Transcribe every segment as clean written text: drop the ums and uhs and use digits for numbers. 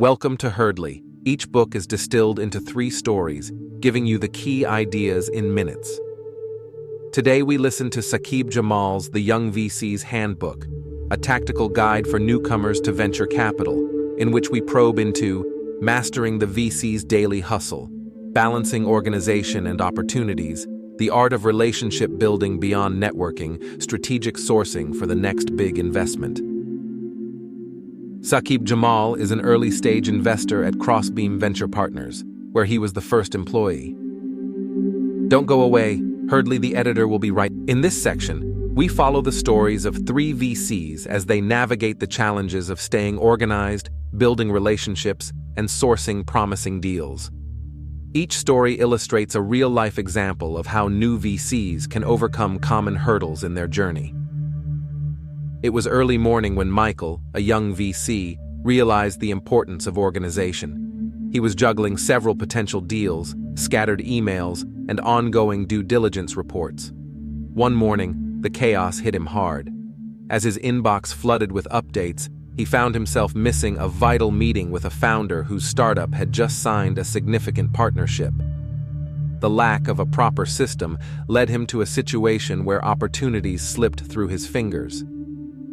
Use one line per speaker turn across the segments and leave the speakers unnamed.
Welcome to Herdley. Each book is distilled into 3 stories, giving you the key ideas in minutes. Today we listen to Sakib Jamal's The Young VC's Handbook, a tactical guide for newcomers to venture capital, in which we probe into mastering the VC's daily hustle, balancing organization and opportunities, the art of relationship building beyond networking, strategic sourcing for the next big investment. Sakib Jamal is an early-stage investor at Crossbeam Venture Partners, where he was the first employee. Don't go away, Herdley the editor will be right. In this section, we follow the stories of 3 VCs as they navigate the challenges of staying organized, building relationships, and sourcing promising deals. Each story illustrates a real-life example of how new VCs can overcome common hurdles in their journey. It was early morning when Michael, a young VC, realized the importance of organization. He was juggling several potential deals, scattered emails, and ongoing due diligence reports. One morning, the chaos hit him hard. As his inbox flooded with updates, he found himself missing a vital meeting with a founder whose startup had just signed a significant partnership. The lack of a proper system led him to a situation where opportunities slipped through his fingers.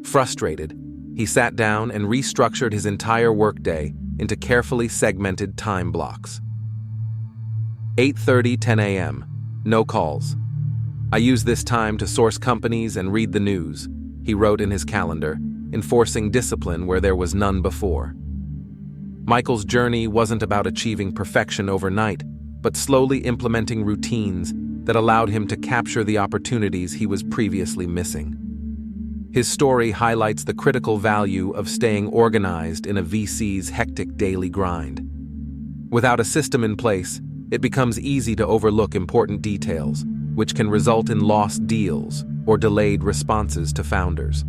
Frustrated, he sat down and restructured his entire workday into carefully segmented time blocks. 8:30, 10 a.m. No calls. I use this time to source companies and read the news, he wrote in his calendar, enforcing discipline where there was none before. Michael's journey wasn't about achieving perfection overnight, but slowly implementing routines that allowed him to capture the opportunities he was previously missing. His story highlights the critical value of staying organized in a VC's hectic daily grind. Without a system in place, it becomes easy to overlook important details, which can result in lost deals or delayed responses to founders.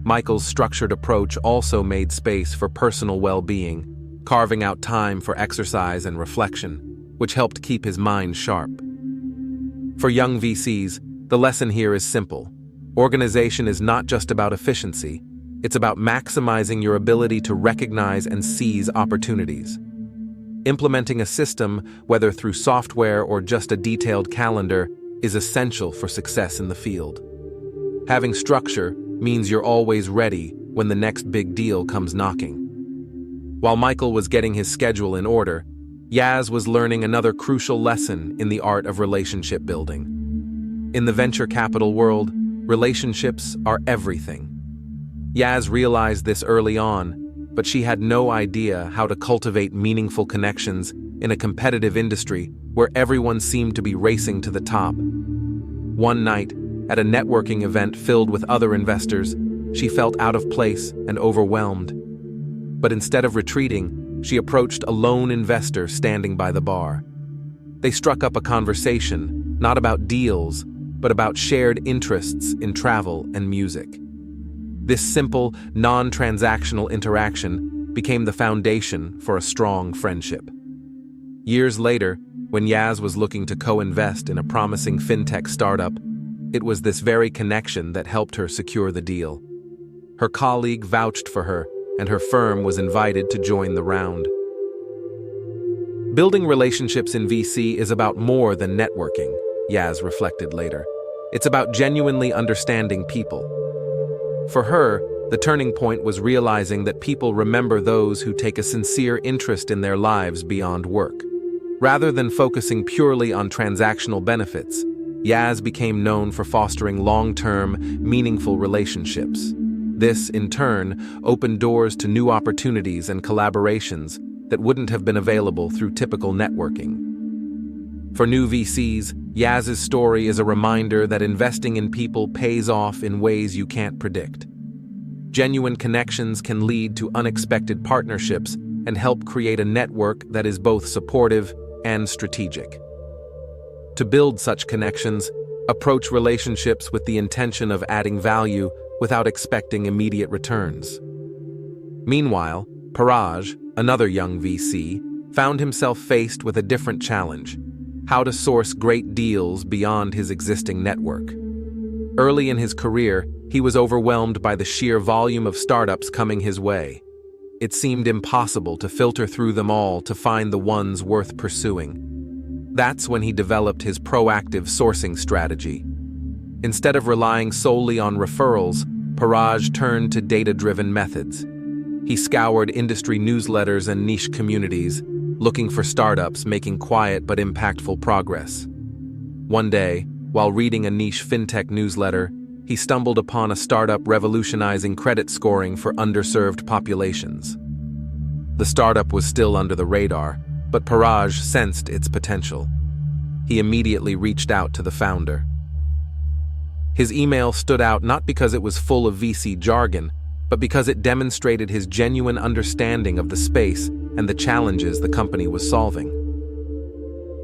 Michael's structured approach also made space for personal well-being, carving out time for exercise and reflection, which helped keep his mind sharp. For young VCs, the lesson here is simple. Organization is not just about efficiency, it's about maximizing your ability to recognize and seize opportunities. Implementing a system, whether through software or just a detailed calendar, is essential for success in the field. Having structure means you're always ready when the next big deal comes knocking. While Michael was getting his schedule in order, Yaz was learning another crucial lesson in the art of relationship building. In the venture capital world, relationships are everything. Yaz realized this early on, but she had no idea how to cultivate meaningful connections in a competitive industry where everyone seemed to be racing to the top. One night, at a networking event filled with other investors, she felt out of place and overwhelmed. But instead of retreating, she approached a lone investor standing by the bar. They struck up a conversation, not about deals, but about shared interests in travel and music. This simple, non-transactional interaction became the foundation for a strong friendship. Years later, when Yaz was looking to co-invest in a promising fintech startup, it was this very connection that helped her secure the deal. Her colleague vouched for her, and her firm was invited to join the round. Building relationships in VC is about more than networking, Yaz reflected later. It's about genuinely understanding people. For her, the turning point was realizing that people remember those who take a sincere interest in their lives beyond work. Rather than focusing purely on transactional benefits, Yaz became known for fostering long-term, meaningful relationships. This, in turn, opened doors to new opportunities and collaborations that wouldn't have been available through typical networking. For new VCs, Yaz's story is a reminder that investing in people pays off in ways you can't predict. Genuine connections can lead to unexpected partnerships and help create a network that is both supportive and strategic. To build such connections, approach relationships with the intention of adding value without expecting immediate returns. Meanwhile, Paraj, another young VC, found himself faced with a different challenge: how to source great deals beyond his existing network. Early in his career, he was overwhelmed by the sheer volume of startups coming his way. It seemed impossible to filter through them all to find the ones worth pursuing. That's when he developed his proactive sourcing strategy. Instead of relying solely on referrals, Paraj turned to data-driven methods. He scoured industry newsletters and niche communities, looking for startups making quiet but impactful progress. One day, while reading a niche fintech newsletter, he stumbled upon a startup revolutionizing credit scoring for underserved populations. The startup was still under the radar, but Paraj sensed its potential. He immediately reached out to the founder. His email stood out not because it was full of VC jargon, but because it demonstrated his genuine understanding of the space and the challenges the company was solving.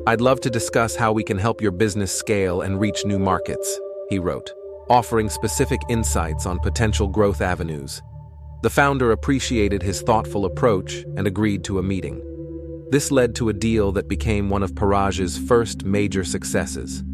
"I'd love to discuss how we can help your business scale and reach new markets," he wrote, offering specific insights on potential growth avenues. The founder appreciated his thoughtful approach and agreed to a meeting. This led to a deal that became one of Paraj's first major successes.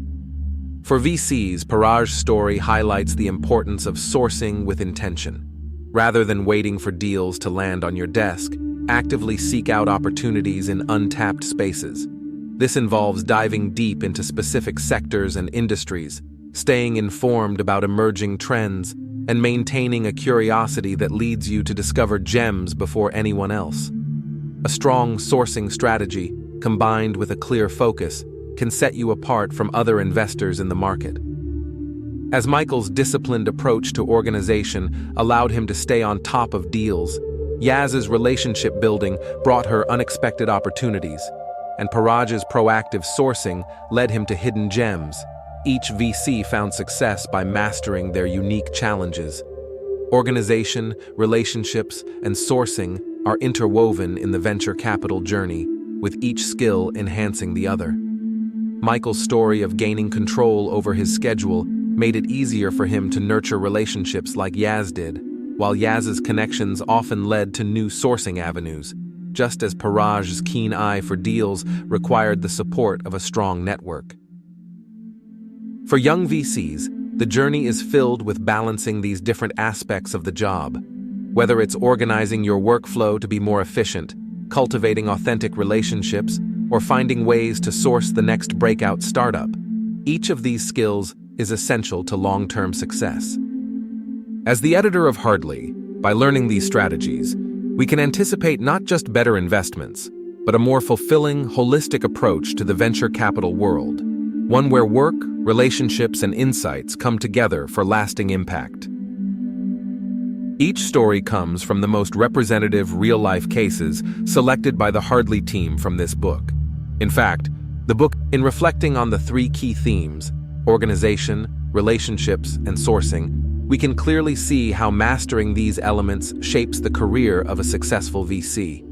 For VCs, Paraj's story highlights the importance of sourcing with intention. Rather than waiting for deals to land on your desk, actively seek out opportunities in untapped spaces. This involves diving deep into specific sectors and industries, staying informed about emerging trends, and maintaining a curiosity that leads you to discover gems before anyone else. A strong sourcing strategy, combined with a clear focus, can set you apart from other investors in the market. As Michael's disciplined approach to organization allowed him to stay on top of deals, Yaz's relationship building brought her unexpected opportunities, and Paraj's proactive sourcing led him to hidden gems. Each VC found success by mastering their unique challenges. Organization, relationships, and sourcing are interwoven in the venture capital journey, with each skill enhancing the other. Michael's story of gaining control over his schedule made it easier for him to nurture relationships like Yaz did, while Yaz's connections often led to new sourcing avenues, just as Paraj's keen eye for deals required the support of a strong network. For young VCs, the journey is filled with balancing these different aspects of the job. Whether it's organizing your workflow to be more efficient, cultivating authentic relationships, or finding ways to source the next breakout startup, each of these skills is essential to long-term success. As the editor of Hardly, by learning these strategies, we can anticipate not just better investments, but a more fulfilling, holistic approach to the venture capital world, one where work, relationships, and insights come together for lasting impact. Each story comes from the most representative real-life cases selected by the Hardly team from this book. In fact, the book, in reflecting on the three key themes, organization, relationships, and sourcing, we can clearly see how mastering these elements shapes the career of a successful VC.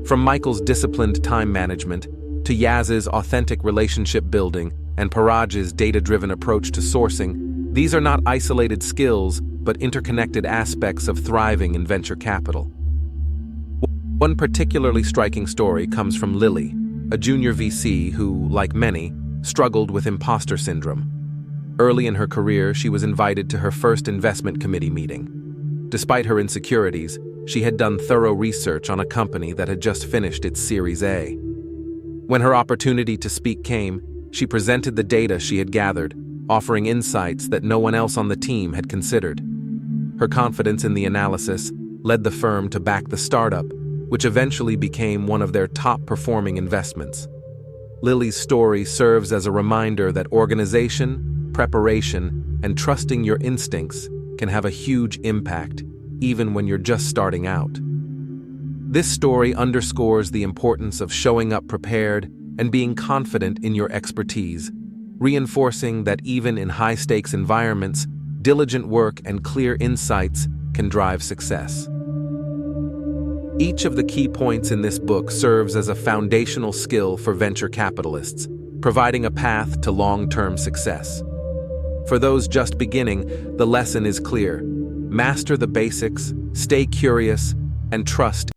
From Michael's disciplined time management to Yaz's authentic relationship building and Paraj's data-driven approach to sourcing, these are not isolated skills but interconnected aspects of thriving in venture capital. One particularly striking story comes from Lily, a junior VC who, like many, struggled with imposter syndrome. Early in her career, she was invited to her first investment committee meeting. Despite her insecurities, she had done thorough research on a company that had just finished its Series A. When her opportunity to speak came, she presented the data she had gathered, offering insights that no one else on the team had considered. Her confidence in the analysis led the firm to back the startup, which eventually became one of their top-performing investments. Lily's story serves as a reminder that organization, preparation, and trusting your instincts can have a huge impact, even when you're just starting out. This story underscores the importance of showing up prepared and being confident in your expertise, reinforcing that even in high-stakes environments, diligent work and clear insights can drive success. Each of the key points in this book serves as a foundational skill for venture capitalists, providing a path to long-term success. For those just beginning, the lesson is clear. Master the basics, stay curious, and trust